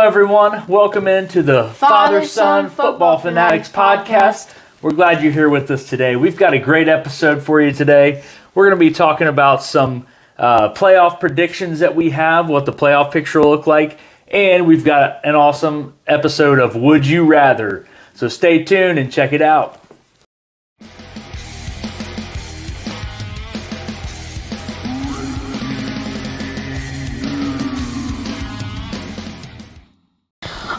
everyone. Welcome into the Father-Son Football Fanatics podcast. We're glad you're here with us today. We've got a great episode for you today. We're going to be talking about some playoff predictions that we have, what the playoff picture will look like, and we've got an awesome episode of Would You Rather. So stay tuned and check it out.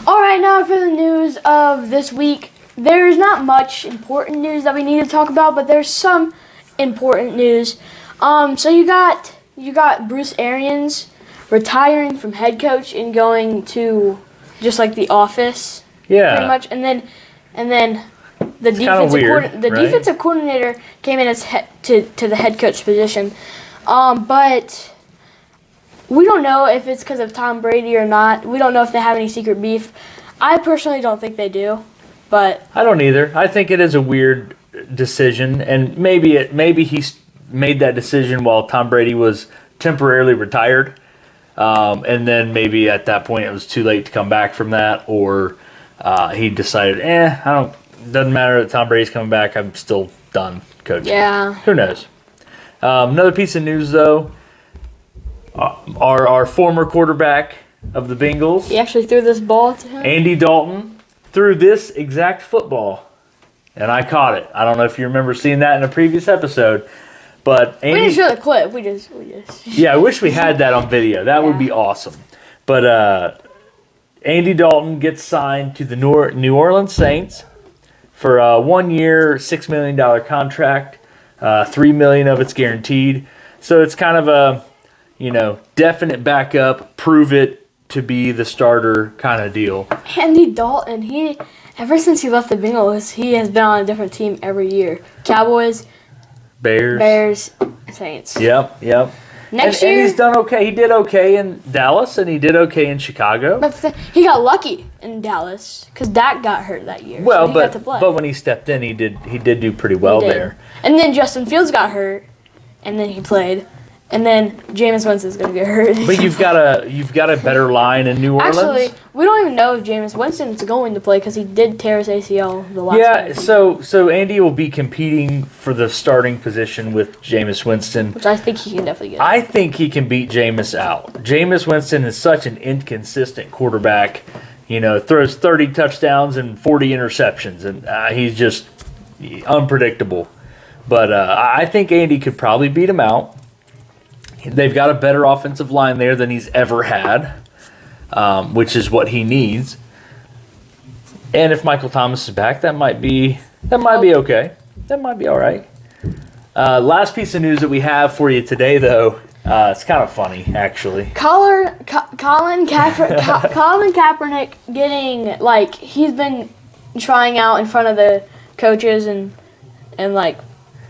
Alright, now for the news of this week. There's not much important news that we need to talk about, but there's some important news. So you got Bruce Arians retiring from head coach and going to just like the office, pretty much. And then the defensive coordinator came in as to the head coach position. But we don't know if it's because of Tom Brady or not. We don't know if they have any secret beef. I personally don't think they do, but I don't either. I think it is a weird decision, and maybe he's made that decision while Tom Brady was temporarily retired, and then maybe at that point it was too late to come back from that, or he decided, doesn't matter that Tom Brady's coming back. I'm still done coaching. Yeah. Who knows? Another piece of news though. Our former quarterback of the Bengals. He actually threw this ball to him. Andy Dalton threw this exact football, and I caught it. I don't know if you remember seeing that in a previous episode, but Andy, we didn't show the clip. We just. Yeah, I wish we had that on video. That would be awesome. But Andy Dalton gets signed to the New Orleans Saints for a 1 year, $6 million contract. $3 million of it's guaranteed. So it's kind of a definite backup, prove it to be the starter kind of deal. Andy Dalton, ever since he left the Bengals, he has been on a different team every year. Cowboys, Bears, Saints. Yep. Next year, and he's done okay. He did okay in Dallas, and he did okay in Chicago. But he got lucky in Dallas because Dak got hurt that year. Well, so he got to play. But when he stepped in, he did do pretty well there. And then Justin Fields got hurt, and then he played. And then Jameis Winston's going to get hurt. But you've got a better line in New Orleans. Actually, we don't even know if Jameis Winston's going to play because he did tear his ACL the last time. Yeah, so Andy will be competing for the starting position with Jameis Winston. Which I think he can definitely get. I think he can beat Jameis out. Jameis Winston is such an inconsistent quarterback. Throws 30 touchdowns and 40 interceptions, and he's just unpredictable. But I think Andy could probably beat him out. They've got a better offensive line there than he's ever had, which is what he needs. And if Michael Thomas is back, that might be okay. That might be all right. Last piece of news that we have for you today, though, it's kind of funny, actually. Colin Kaepernick getting, he's been trying out in front of the coaches and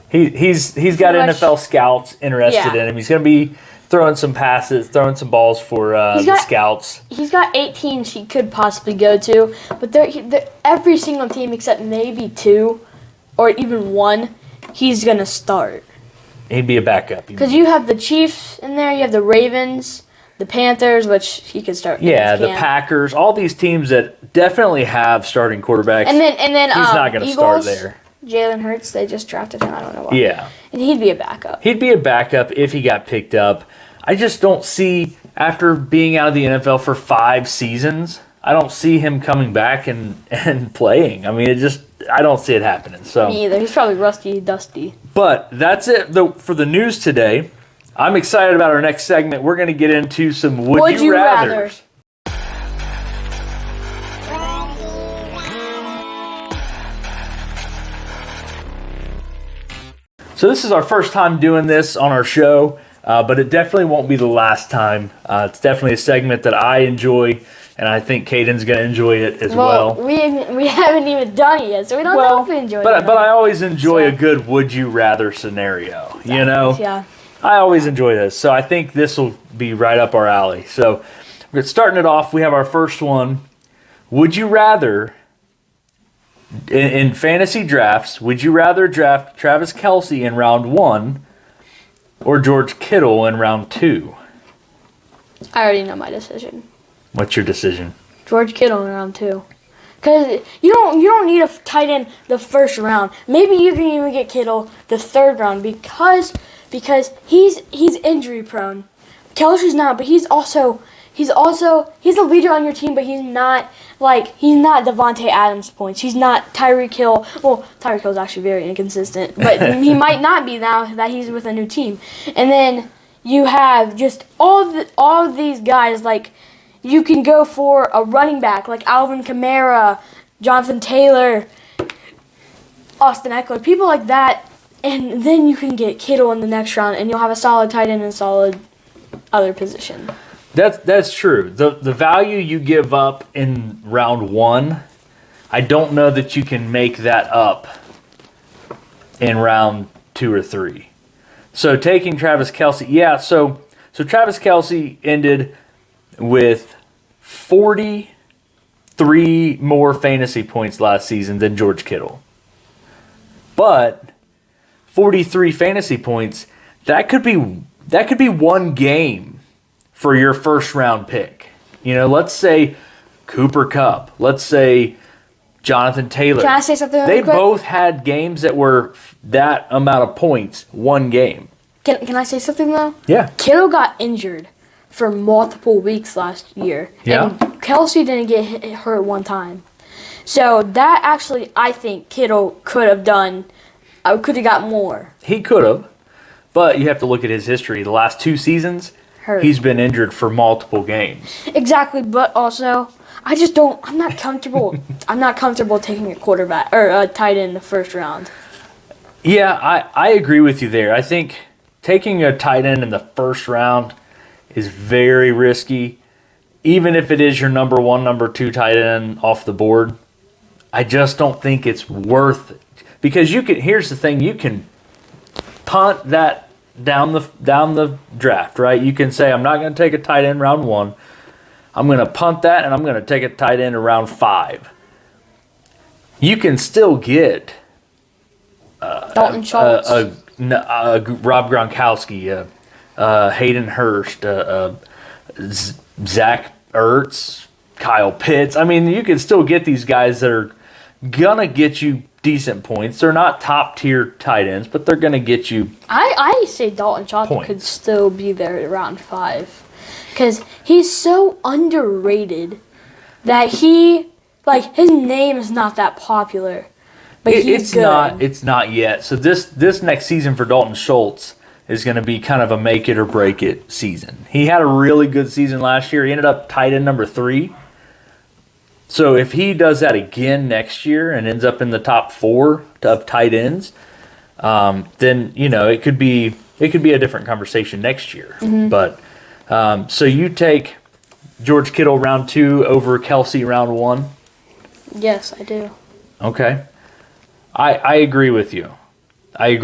He's got NFL scouts interested in him. He's going to be throwing some passes, throwing some balls for the scouts. He's got 8 teams he could possibly go to, but every single team except maybe 2 or even 1, he's going to start. He'd be a backup. Because you have the Chiefs in there, you have the Ravens, the Panthers, which he could start. Yeah, the Packers, all these teams that definitely have starting quarterbacks. And then he's not going to start there. Jalen Hurts, they just drafted him. I don't know why. Yeah. And he'd be a backup. He'd be a backup if he got picked up. I just don't see, after being out of the NFL for 5 seasons, I don't see him coming back and playing. I mean, I don't see it happening. So me either. He's probably rusty, dusty. But that's it for the news today. I'm excited about our next segment. We're going to get into some Would You Rathers. So this is our first time doing this on our show, but it definitely won't be the last time. It's definitely a segment that I enjoy, and I think Caden's going to enjoy it as well. We haven't even done it yet, so we don't know if we enjoy it. But I always enjoy a good Would You Rather scenario, Yeah. I always enjoy this, so I think this will be right up our alley. So we're starting it off. We have our first one. Would you rather... In fantasy drafts, would you rather draft Travis Kelce in round 1 or George Kittle in round 2? I already know my decision. What's your decision? George Kittle in round 2. Because you don't need a tight end the first round. Maybe you can even get Kittle the third round because he's injury prone. Kelsey's not, but he's a leader on your team, but he's not Devontae Adams points. He's not Tyreek Hill. Well, Tyreek Hill's actually very inconsistent, but he might not be now that he's with a new team. And then you have just all of these guys. Like, you can go for a running back like Alvin Kamara, Jonathan Taylor, Austin Eckler, people like that, and then you can get Kittle in the next round, and you'll have a solid tight end and a solid other position. That's true. The value you give up in round 1, I don't know that you can make that up in round 2 or 3. So taking Travis Kelce, so Travis Kelce ended with 43 more fantasy points last season than George Kittle. But 43 fantasy points, that could be one game for your first round pick. Let's say Cooper Kupp. Let's say Jonathan Taylor. Can I say something really They quick? both had games that were that amount of points, one game. Can I say something though? Yeah. Kittle got injured for multiple weeks last year. Yeah. And Kelsey didn't get hurt one time. So that actually, I think Kittle could have got more. He could have, but you have to look at his history. The last 2 seasons, Hurt. he's been injured for multiple games. Exactly, but also, I'm not comfortable. I'm not comfortable taking a quarterback or a tight end in the first round. Yeah, I agree with you there. I think taking a tight end in the first round is very risky. Even if it is your number 1, number 2 tight end off the board, I just don't think it's worth it. Because here's the thing, you can punt that down the draft, right? You can say, I'm not going to take a tight end round 1. I'm going to punt that, and I'm going to take a tight end in round 5. You can still get Dalton Schultz. Rob Gronkowski, Hayden Hurst, Zach Ertz, Kyle Pitts. I mean, you can still get these guys that are going to get you decent points. They're not top-tier tight ends, but they're going to get you I say Dalton Schultz points. could still be there at round 5. Because he's so underrated that his name is not that popular. But he's good. It's not yet. So this next season for Dalton Schultz is going to be kind of a make it or break it season. He had a really good season last year. He ended up tight end number 3. So if he does that again next year and ends up in the top 4 of tight ends, then it could be a different conversation next year. Mm-hmm. But so you take George Kittle round 2 over Kelsey round 1. Yes, I do. Okay. I agree with you. I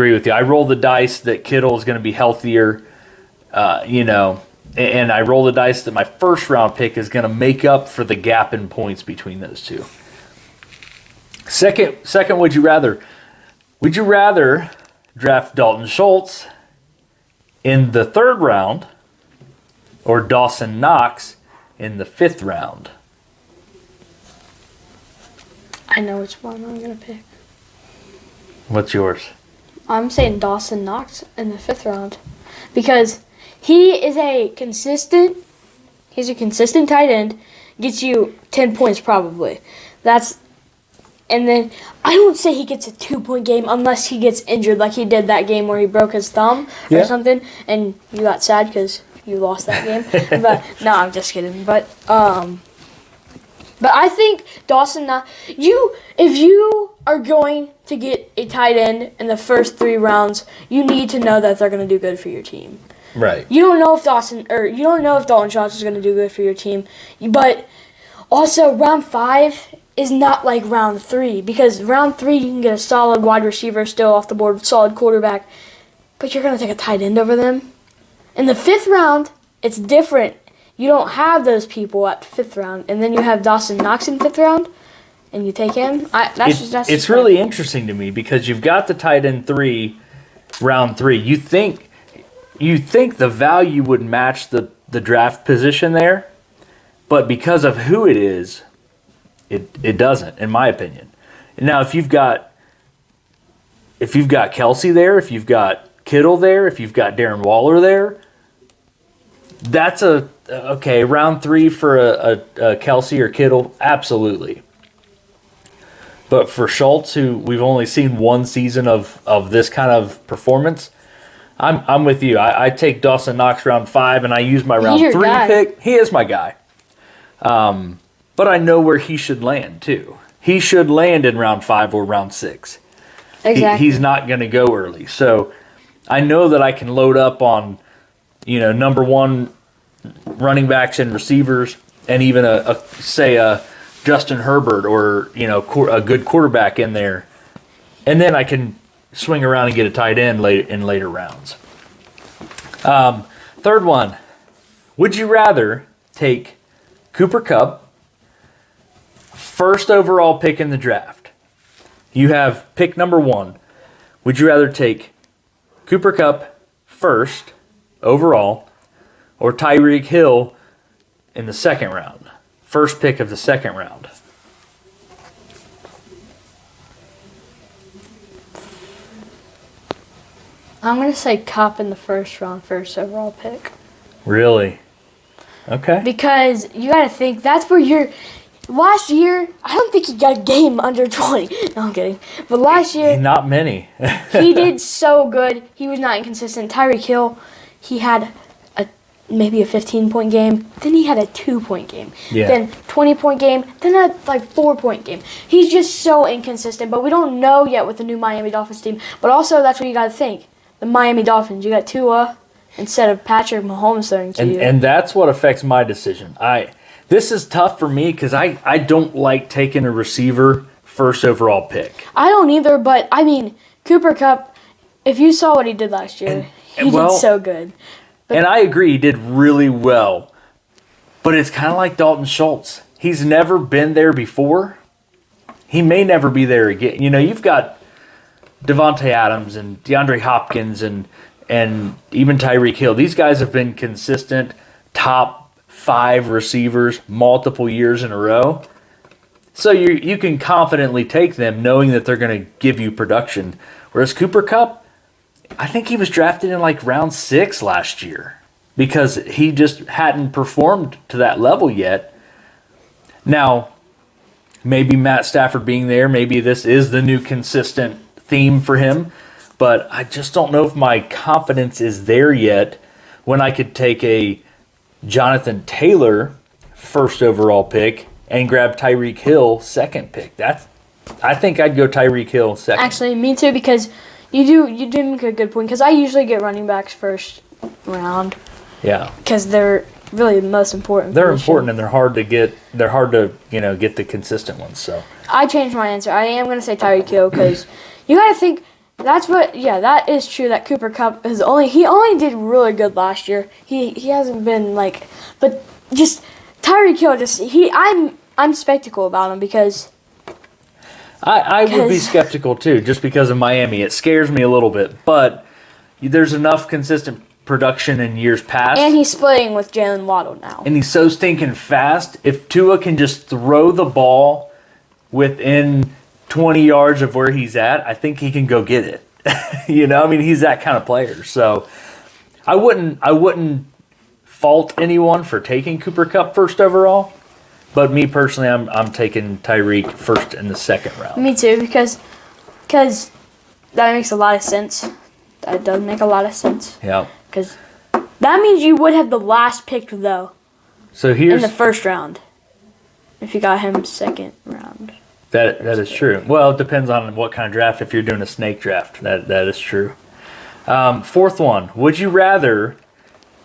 roll the dice that Kittle is going to be healthier, and I roll the dice that my first round pick is going to make up for the gap in points between those two. Second, would you rather? Would you rather draft Dalton Schultz in the 3rd round or Dawson Knox in the 5th round? I know which one I'm going to pick. What's yours? I'm saying Dawson Knox in the 5th round. Because he's a consistent tight end, gets you 10 points probably. And then I don't say he gets a 2-point game unless he gets injured like he did that game where he broke his thumb or something and you got sad because you lost that game. But no, I'm just kidding. But I think Dawson Knox, if you are going to get a tight end in the first 3 rounds, you need to know that they're going to do good for your team. Right. You don't know if Dalton Schultz is going to do good for your team, but also round 5 is not like round 3 because round 3 you can get a solid wide receiver still off the board, solid quarterback, but you're going to take a tight end over them. In the 5th round, it's different. You don't have those people at 5th round, and then you have Dawson Knox in 5th round, and you take him. It's really interesting to me because you've got the tight end 3, round 3. You think the value would match the draft position there, But because of who it is, it doesn't, in my opinion. Now, if you've got Kelsey there, if you've got Kittle there, if you've got Darren Waller there, that's okay, round 3 for a Kelsey or Kittle, absolutely. But for Schultz, who we've only seen one season of this kind of performance, I'm with you. I take Dawson Knox round 5, and I use my round 3 pick. He is my guy. But I know where he should land, too. He should land in round 5 or round 6. Exactly. He's not going to go early. So I know that I can load up on, number 1 running backs and receivers, and even a Justin Herbert or a good quarterback in there, and then I can swing around and get a tight end in later rounds. Third one, would you rather take Cooper Kupp, first overall pick in the draft? You have pick number 1. Would you rather take Cooper Kupp first overall or Tyreek Hill in the second round? First pick of the second round. I'm going to say Kupp in the first round, first overall pick. Really? Okay. Because you got to think, that's where you're... Last year, I don't think he got a game under 20. No, I'm kidding. But last year... Not many. He did so good. He was not inconsistent. Tyreek Hill, he had maybe a 15-point game. Then he had a 2-point game. Yeah. Then 20-point game. Then a 4-point game. He's just so inconsistent. But we don't know yet with the new Miami Dolphins team. But also, that's what you got to think. The Miami Dolphins, you got Tua instead of Patrick Mahomes throwing to you. And that's what affects my decision. This is tough for me because I don't like taking a receiver first overall pick. I don't either, but, Cooper Kupp, if you saw what he did last year, he did so good. And I agree, he did really well. But it's kind of like Dalton Schultz. He's never been there before. He may never be there again. You've got Devontae Adams and DeAndre Hopkins and even Tyreek Hill. These guys have been consistent top 5 receivers multiple years in a row. So you can confidently take them knowing that they're going to give you production. Whereas Cooper Kupp, I think he was drafted in round 6 last year because he just hadn't performed to that level yet. Now, maybe Matt Stafford being there, maybe this is the new consistent theme for him, but I just don't know if my confidence is there yet when I could take a Jonathan Taylor first overall pick and grab Tyreek Hill second pick. I think I'd go Tyreek Hill second. Actually, me too, because you do make a good point, because I usually get running backs first round. Yeah. Because they're really the most important. They're important, and they're hard to get get the consistent ones. So I changed my answer. I am going to say Tyreek Hill because you got to think that is true that Cooper Kupp he only did really good last year. He hasn't been but just Tyreek Hill I'm skeptical about him because I would be skeptical too, just because of Miami. It scares me a little bit, but there's enough consistent production in years past. And he's splitting with Jalen Waddle now. And he's so stinking fast. If Tua can just throw the ball within 20 yards of where he's at, I think he can go get it. He's that kind of player. So I wouldn't fault anyone for taking Cooper Kupp first overall. But me personally, I'm taking Tyreek first in the second round. Me too, because that makes a lot of sense. That does make a lot of sense. Yeah. Because that means you would have the last pick, though. So in the first round, if you got him second round. That is true. Well, it depends on what kind of draft. If you're doing a snake draft, that is true. Fourth one. Would you rather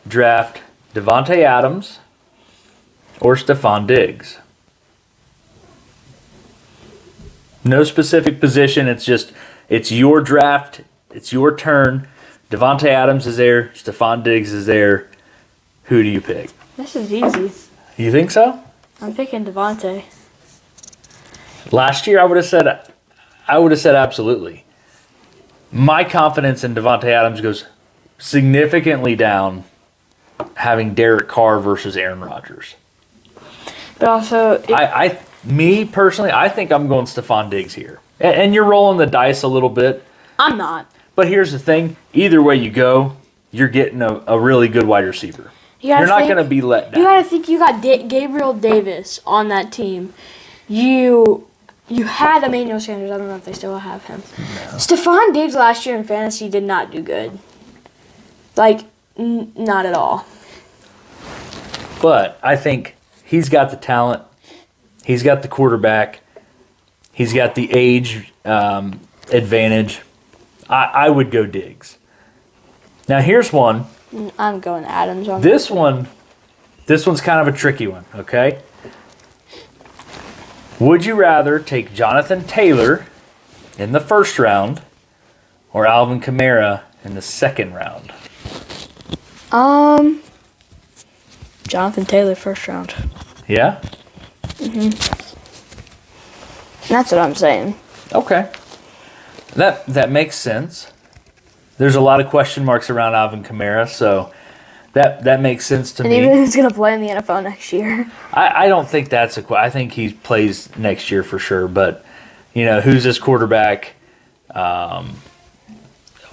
draft Devontae Adams or Stephon Diggs? No specific position. It's your draft. It's your turn. Devontae Adams is there. Stephon Diggs is there. Who do you pick? This is easy. You think so? I'm picking Devontae. Last year, I would have said absolutely. My confidence in Devontae Adams goes significantly down having Derek Carr versus Aaron Rodgers. But also, Me personally, I think I'm going Stephon Diggs here. And you're rolling the dice a little bit. I'm not. But here's the thing. Either way you go, you're getting a really good wide receiver. You're not going to be let down. You got to think you got Gabriel Davis on that team. You had Emmanuel Sanders. I don't know if they still have him. No. Stephon Diggs last year in fantasy did not do good. Like, not at all. But I think he's got the talent. He's got the quarterback. He's got the age advantage. I would go Diggs. Now here's one. I'm going Adams on this one. This one's kind of a tricky one, okay? Would you rather take Jonathan Taylor in the first round or Alvin Kamara in the second round? Jonathan Taylor first round. Yeah? That's what I'm saying. Okay. That makes sense. There's a lot of question marks around Alvin Kamara, so that makes sense to me. And even he's going to play in the NFL next year. I don't think that's I think he plays next year for sure, but, who's his quarterback? Are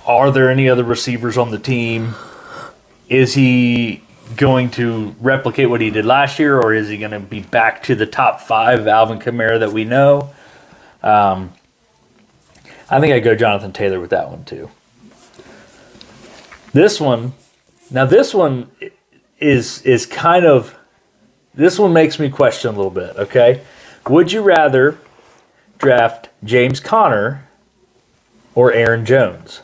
there any other receivers on the team? Is he going to replicate what he did last year, or is he going to be back to the top 5 of Alvin Kamara that we know? I think I'd go Jonathan Taylor with that one too. This one is kind of, this one makes me question a little bit, okay? Would you rather draft James Conner or Aaron Jones?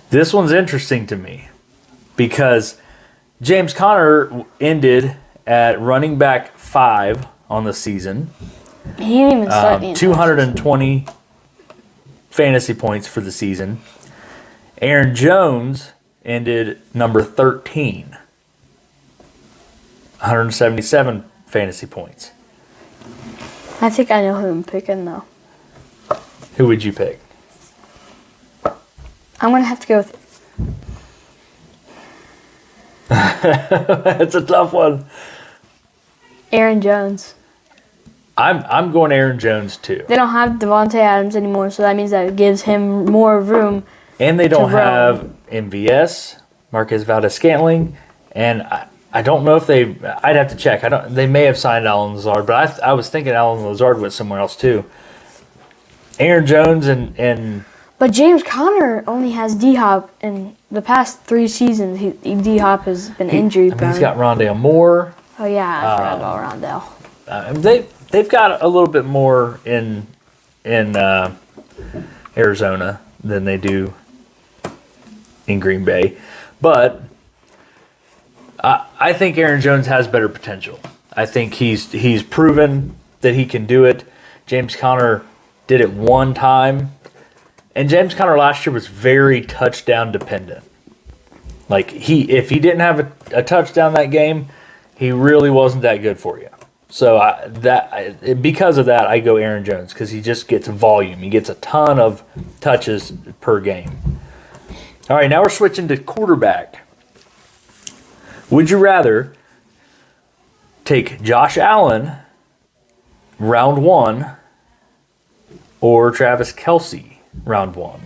This one's interesting to me because James Conner ended at running back 5 on the season. He didn't even start the 220 fantasy points for the season. Aaron Jones ended number 13. 177 fantasy points. I think I know who I'm picking, though. Who would you pick? I'm going to have to go with... That's a tough one. Aaron Jones. I'm going Aaron Jones too. They don't have Devontae Adams anymore, so that means that it gives him more room. And they don't have MVS, Marquez Valdes-Scantling, and I don't know if I'd have to check. They may have signed Allen Lazard, but I was thinking Allen Lazard went somewhere else too. Aaron Jones and But James Conner only has D-Hop. In the past 3 seasons, D-Hop has been injury prone. He's got Rondale Moore. Oh, yeah, I forgot about Rondale. They've got a little bit more in Arizona than they do in Green Bay. But I think Aaron Jones has better potential. I think he's proven that he can do it. James Conner did it one time. And James Conner last year was very touchdown dependent. Like if he didn't have a touchdown that game, he really wasn't that good for you. So because of that, I go Aaron Jones because he just gets volume. He gets a ton of touches per game. All right, now we're switching to quarterback. Would you rather take Josh Allen round 1 or Travis Kelce round 1?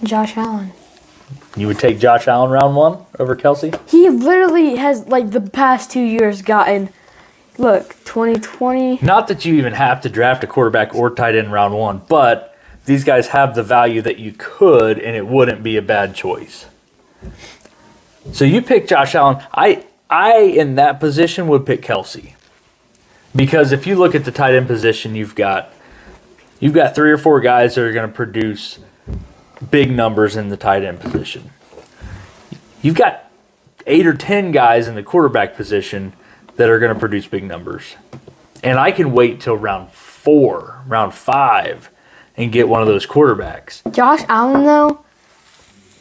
Josh Allen. You would take Josh Allen round 1 over Kelce? He literally has, the past 2 years gotten, 2020. Not that you even have to draft a quarterback or tight end round 1, but these guys have the value that you could, and it wouldn't be a bad choice. So you pick Josh Allen. I in that position, would pick Kelce. Because if you look at the tight end position, you've got 3 or 4 guys that are going to produce big numbers in the tight end position. You've got 8 or 10 guys in the quarterback position that are going to produce big numbers. And I can wait till round 4, round 5, and get one of those quarterbacks. Josh Allen, though,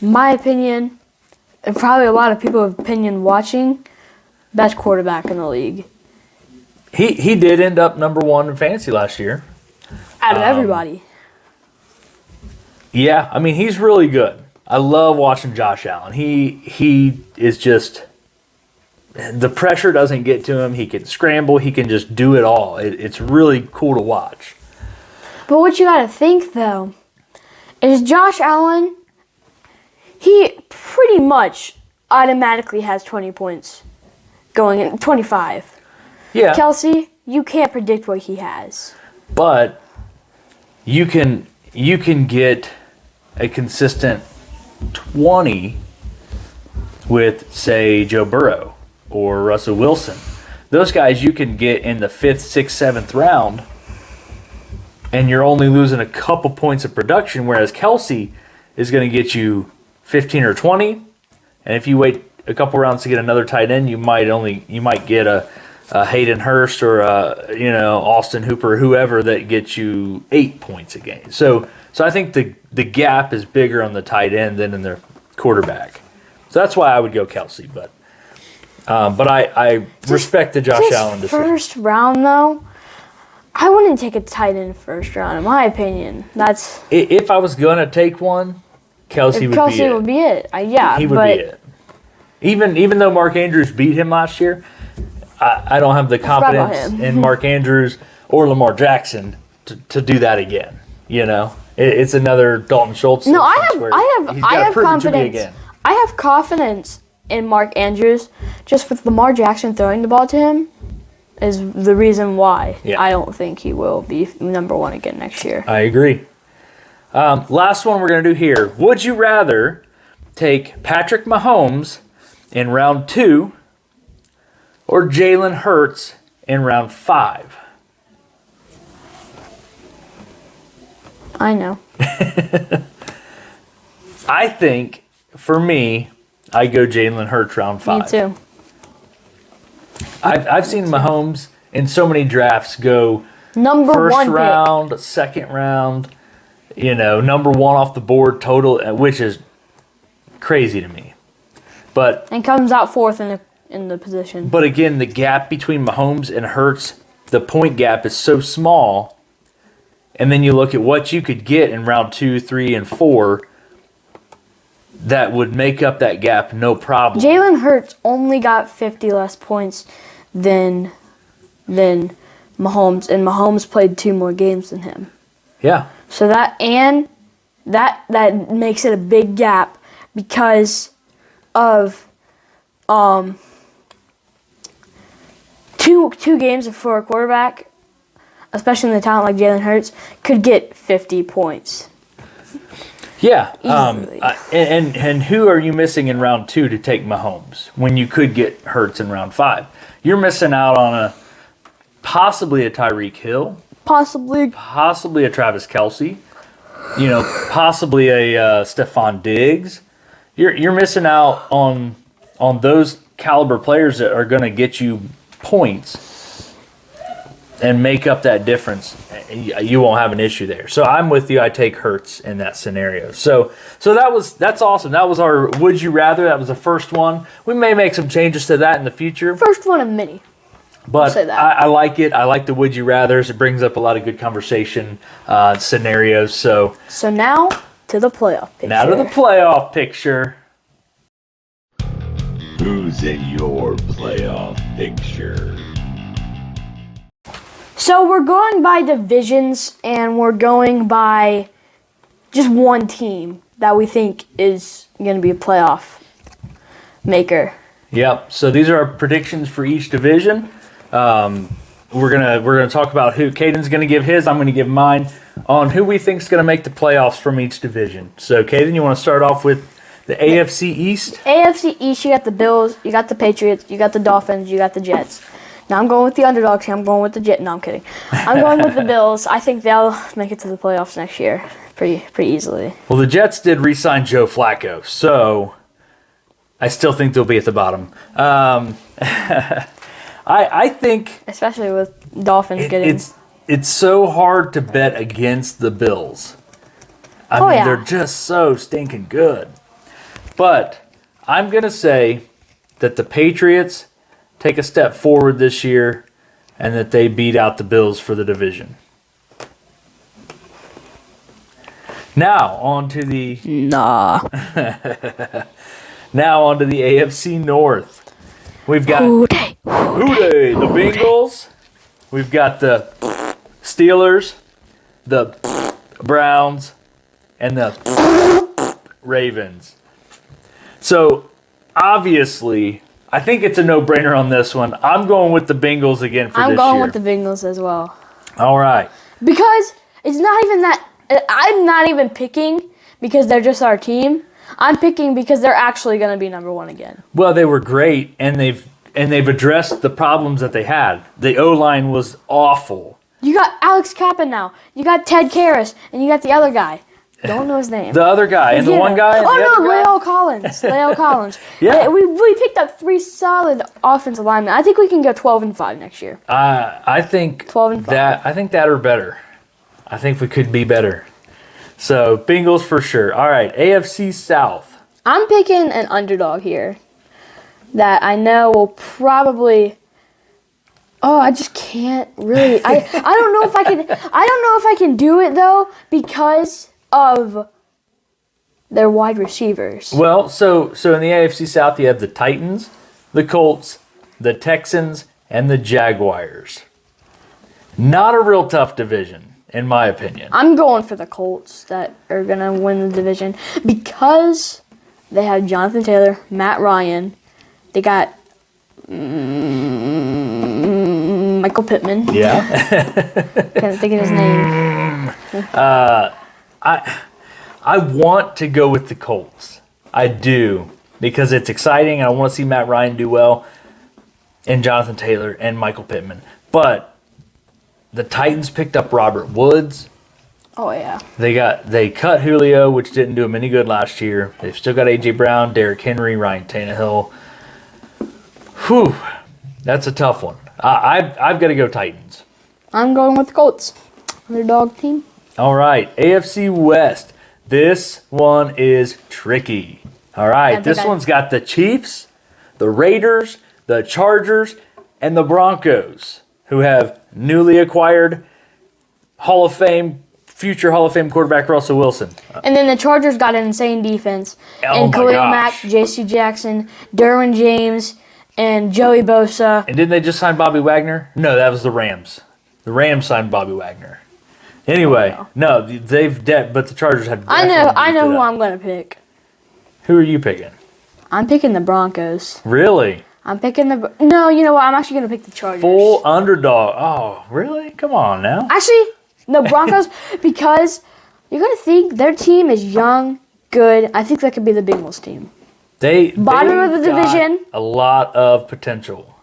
my opinion, and probably a lot of people's opinion watching, best quarterback in the league. He did end up number 1 in fantasy last year. Out of everybody. Yeah, I mean, he's really good. I love watching Josh Allen. He is just, the pressure doesn't get to him. He can scramble. He can just do it all. It's really cool to watch. But what you got to think, though, is Josh Allen, he pretty much automatically has 20 points going in, 25. Yeah. Kelsey, you can't predict what he has. But you can get a consistent 20 with, say, Joe Burrow or Russell Wilson. Those guys you can get in the 5th, 6th, 7th round, and you're only losing a couple points of production, whereas Kelsey is going to get you 15 or 20, and if you wait a couple rounds to get another tight end, you might get a Hayden Hurst or Austin Hooper, whoever, that gets you 8 points a game. So I think the gap is bigger on the tight end than in the quarterback. So that's why I would go Kelsey, but I respect the Josh Allen decision. First round, though, I wouldn't take a tight end first round, in my opinion. That's if I was gonna take one, Kelsey would be it. He would be it. Even though Mark Andrews beat him last year, I don't have the confidence in Mark Andrews or Lamar Jackson to do that again. It's another Dalton Schultz. No, I have confidence. I have confidence in Mark Andrews. Just with Lamar Jackson throwing the ball to him is the reason why I don't think he will be number one again next year. I agree. Last one we're going to do here. Would you rather take Patrick Mahomes in round 2 or Jalen Hurts in round 5? I know. I think, for me, I go Jalen Hurts round 5. Me too. I've seen Mahomes in so many drafts go number first one round, pick. Second round, number 1 off the board total, which is crazy to me. And comes out 4th in the position. But again, the gap between Mahomes and Hurts, the point gap is so small. And then you look at what you could get in round 2, 3, and 4 that would make up that gap no problem. Jalen Hurts only got 50 less points than Mahomes, and Mahomes played 2 more games than him. Yeah. So that makes it a big gap because of two games for a quarterback, especially in the talent like Jalen Hurts, could get 50 points. Yeah. Easily. And who are you missing in round 2 to take Mahomes when you could get Hurts in round 5? You're missing out on possibly a Tyreek Hill, possibly a Travis Kelce, possibly a Stephon Diggs. You're missing out on those caliber players that are going to get you points and make up that difference. You won't have an issue there. So I'm with you. I take Hurts in that scenario. So that's awesome. That was our Would You Rather. That was the first one. We may make some changes to that in the future. First one of many. But I like it. I like the Would You Rathers. It brings up a lot of good conversation scenarios. So now to the playoff picture. Who's in your playoff picture? So we're going by divisions, and we're going by just one team that we think is going to be a playoff maker. Yep. So these are our predictions for each division. We're gonna talk about who Caden's gonna give his. I'm gonna give mine on who we think is gonna make the playoffs from each division. So Caden, you want to start off with the AFC East? AFC East, you got the Bills, you got the Patriots, you got the Dolphins, you got the Jets. Now I'm going with the underdogs here. I'm going with the Jets. No, I'm kidding. I'm going with the Bills. I think they'll make it to the playoffs next year pretty easily. Well, the Jets did re-sign Joe Flacco, so I still think they'll be at the bottom. I think, especially with Dolphins getting. It's so hard to bet against the Bills. I mean, they're just so stinking good. But I'm gonna say that the Patriots take a step forward this year, and that they beat out the Bills for the division. Now on to the Nah. AFC North. We've got Hooday. Hooday, the Bengals. We've got the Steelers, the Browns, and the Ravens. So, obviously, I think it's a no-brainer on this one. I'm going with the Bengals again for this year. I'm going with the Bengals as well. All right. Because it's not even that. I'm not even picking because they're just our team. I'm picking because they're actually going to be number one again. Well, they were great, and they've addressed the problems that they had. The O-line was awful. You got Alex Kappa now. You got Ted Karras, and you got the other guy. Don't know his name. The other guy and the one guy. And the other guy? Leo Collins. Leo Collins. Yeah. We picked up 3 solid offensive linemen. I think we can go 12-5 next year. I think 12-5. that or better. I think we could be better. So Bengals for sure. All right, AFC South. I'm picking an underdog here that I know will probably. Oh, I just can't really. I don't know if I can. I don't know if I can do it though because of their wide receivers. Well, so in the AFC South, you have the Titans, the Colts, the Texans, and the Jaguars. Not a real tough division, in my opinion. I'm going for the Colts that are gonna win the division because they have Jonathan Taylor, Matt Ryan. They got Michael Pittman. Yeah. Can't think of his name. I want to go with the Colts. I do. Because it's exciting and I want to see Matt Ryan do well and Jonathan Taylor and Michael Pittman. But the Titans picked up Robert Woods. Oh yeah. They cut Julio, which didn't do him any good last year. They've still got A.J. Brown, Derrick Henry, Ryan Tannehill. Whew. That's a tough one. I've got to go Titans. I'm going with the Colts. Underdog team. All right, AFC West. This one is tricky. All right, this one's got the Chiefs, the Raiders, the Chargers, and the Broncos, who have newly acquired future Hall of Fame quarterback Russell Wilson. And then the Chargers got an insane defense. Oh and my Khalil gosh. Mack, J.C. Jackson, Derwin James, and Joey Bosa. And didn't they just sign Bobby Wagner? No, that was the Rams. The Rams signed Bobby Wagner. Anyway, no, but the Chargers have. I know who I'm going to pick. Who are you picking? I'm picking the Broncos. Really? I'm picking No, you know what? I'm actually going to pick the Chargers. Full underdog. Oh, really? Come on now. Actually, no, Broncos, because you're going to think their team is young, good. I think that could be the Bengals team. Bottom of the they've got division. A lot of potential.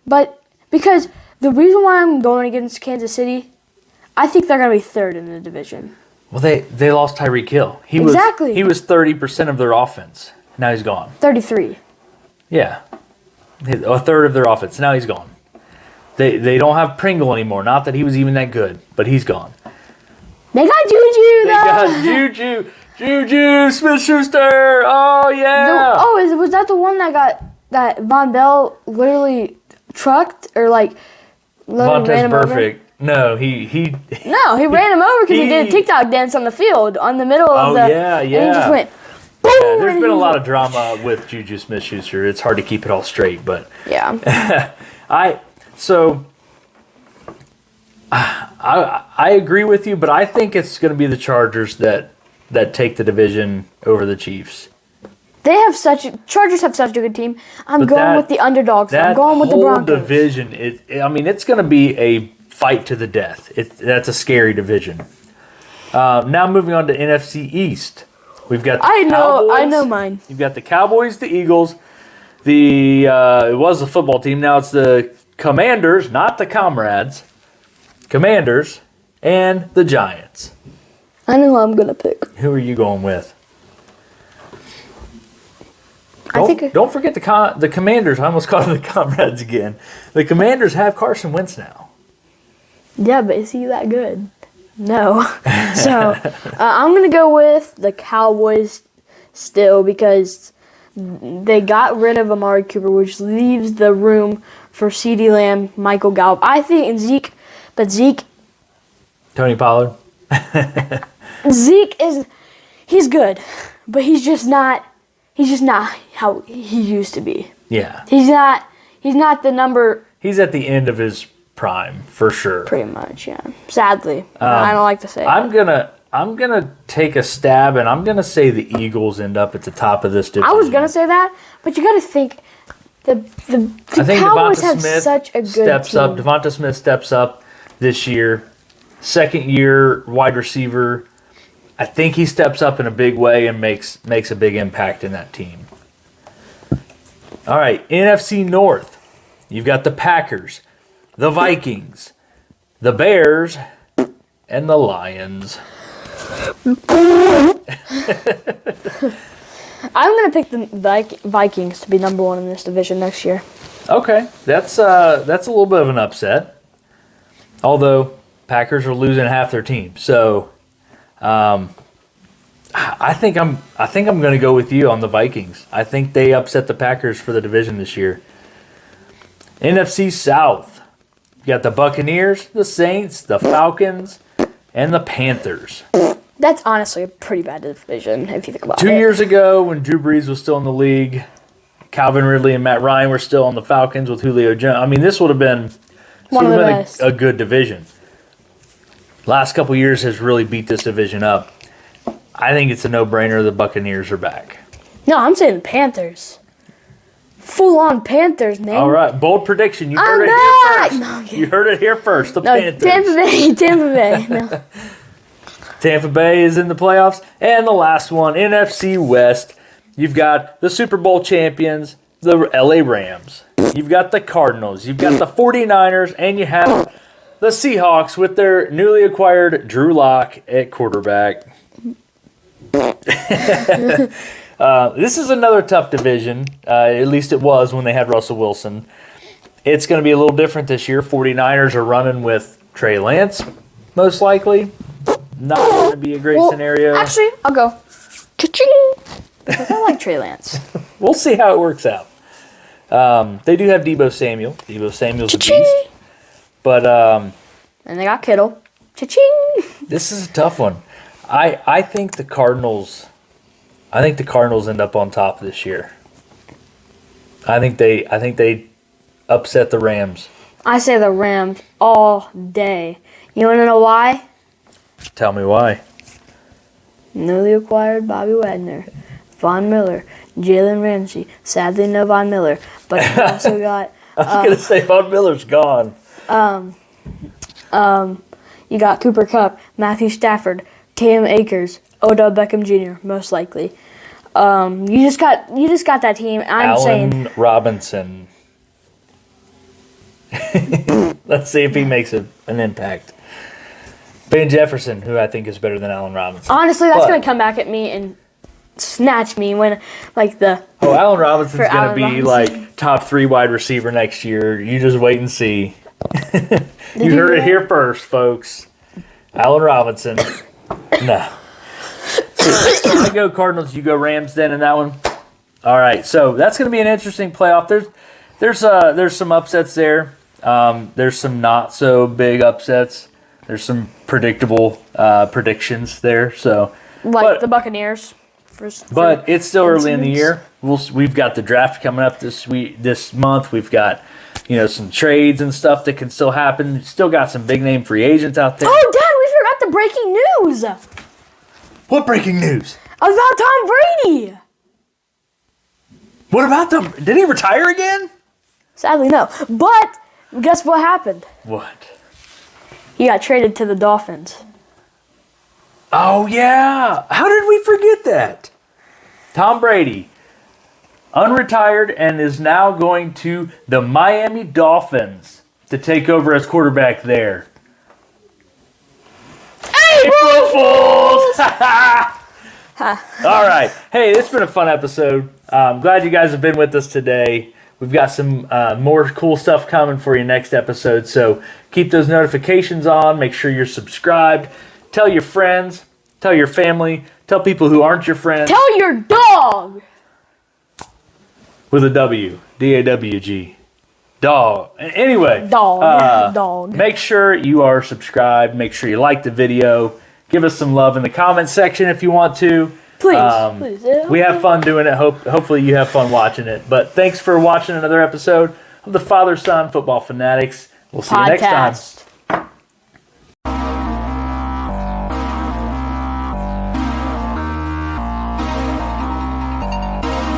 But because the reason why I'm going against Kansas City, I think they're going to be third in the division. Well, they lost Tyreek Hill. He was 30% of their offense. Now he's gone. 33. Yeah. A third of their offense. Now he's gone. They don't have Pringle anymore. Not that he was even that good, but he's gone. They got Juju, They got Juju Smith-Schuster. Oh, yeah. Was that the one that Von Bell literally trucked or like Vontaze ran him Perfect. No, he No, he ran him over because he did a TikTok dance on the field on the middle of the. Oh, yeah. And he just went. Boom, Yeah, there's been a lot of drama with Juju Smith-Schuster. It's hard to keep it all straight, but Yeah. I agree with you, but I think it's going to be the Chargers that take the division over the Chiefs. Chargers have such a good team. I'm going with the underdogs. I'm going with the Broncos. That whole division, it's going to be a fight to the death. That's a scary division. Now moving on to NFC East. We've got the Cowboys. I know mine. You've got the Cowboys, the Eagles, it was the football team. Now it's the Commanders, not the Comrades. Commanders and the Giants. I know who I'm going to pick. Who are you going with? Don't forget the Commanders. I almost called them the Comrades again. The Commanders have Carson Wentz now. Yeah, but is he that good? No. So I'm going to go with the Cowboys still because they got rid of Amari Cooper, which leaves the room for CeeDee Lamb, Michael Gallup. I think Zeke. Tony Pollard. Zeke he's good, but he's just not how he used to be. Yeah. He's not the number. He's at the end of his prime for sure. Pretty much, yeah. Sadly, I don't like to say I'm it. gonna take a stab, and I'm gonna say the Eagles end up at the top of this division. I was gonna say that, but you got to think the I think Cowboys Devonta have Smith such a good steps team. up. Devonta Smith steps up this year. Second year wide receiver. I think he steps up in a big way and makes a big impact in that team. All right, NFC North. You've got the Packers, the Vikings, the Bears, and the Lions. I'm gonna pick the Vikings to be number one in this division next year. Okay, that's a little bit of an upset. Although Packers are losing half their team, so I think I'm going to go with you on the Vikings. I think they upset the Packers for the division this year. NFC South. You got the Buccaneers, the Saints, the Falcons, and the Panthers. That's honestly a pretty bad division if you think about it. 2 years ago, when Drew Brees was still in the league, Calvin Ridley and Matt Ryan were still on the Falcons with Julio Jones. I mean, this would have been a good division. Last couple years has really beat this division up. I think it's a no-brainer the Buccaneers are back. No, I'm saying the Panthers. Full-on Panthers, man. All right, bold prediction. You I'm heard it back! here No, I'm first. kidding. You heard it here first. The No, Panthers. Tampa Bay. No. Tampa Bay is in the playoffs. And the last one, NFC West. You've got the Super Bowl champions, the LA Rams. You've got the Cardinals. You've got the 49ers. And you have the Seahawks with their newly acquired Drew Lock at quarterback. This is another tough division. At least it was when they had Russell Wilson. It's going to be a little different this year. 49ers are running with Trey Lance, most likely. Not going to be a great scenario. Actually, I'll go. Cha-ching! Because I like Trey Lance. We'll see how it works out. They do have Deebo Samuel. Deebo Samuel's a Cha-ching! beast. But And they got Kittle. Cha-ching! this is a tough one. I think the Cardinals end up on top this year. I think they upset the Rams. I say the Rams all day. You want to know why? Tell me why. Newly acquired Bobby Wagner, Von Miller, Jalen Ramsey. Sadly, no Von Miller. But you also got... I was going to say Von Miller's gone. You got Cooper Kupp, Matthew Stafford, Cam Akers, Odell Beckham Jr. most likely. You just got that team. I'm saying Allen Robinson. Let's see if he makes an impact. Van Jefferson, who I think is better than Allen Robinson. honestly, that's But- gonna come back at me and snatch me when Allen Robinson's For going to Allen be Robinson. like top 3 wide receiver next year. You just wait and see. You you heard hear it that? here first, folks. Allen Robinson. No. I go Cardinals, you go Rams then in that one. All right, so that's going to be an interesting playoff. There's some upsets there. There's some not so big upsets. There's some predictable predictions there. So, but the Buccaneers. but it's still early in the incidents. year. We've got the draft coming up this month. We've got some trades and stuff that can still happen. Still got some big name free agents out there. Oh, Dad, we forgot the breaking news What breaking news? about Tom Brady. What about them? Did he retire again? Sadly, no. But guess what happened? What? He got traded to the Dolphins. Oh yeah! How did we forget that? Tom Brady, unretired, and is now going to the Miami Dolphins to take over as quarterback there. April Fools! All right. Hey, it's been a fun episode. I'm glad you guys have been with us today. We've got some more cool stuff coming for you next episode, so keep those notifications on. Make sure you're subscribed. Tell your friends. Tell your family. Tell people who aren't your friends. Tell your dog. With a W. D-A-W-G. Dog. Anyway. Dog. Dog. Make sure you are subscribed. Make sure you like the video. Give us some love in the comment section if you want to. Please. We have fun doing it. Hopefully you have fun watching it. But thanks for watching another episode of the Father Son Football Fanatics. We'll see you next time. Podcast.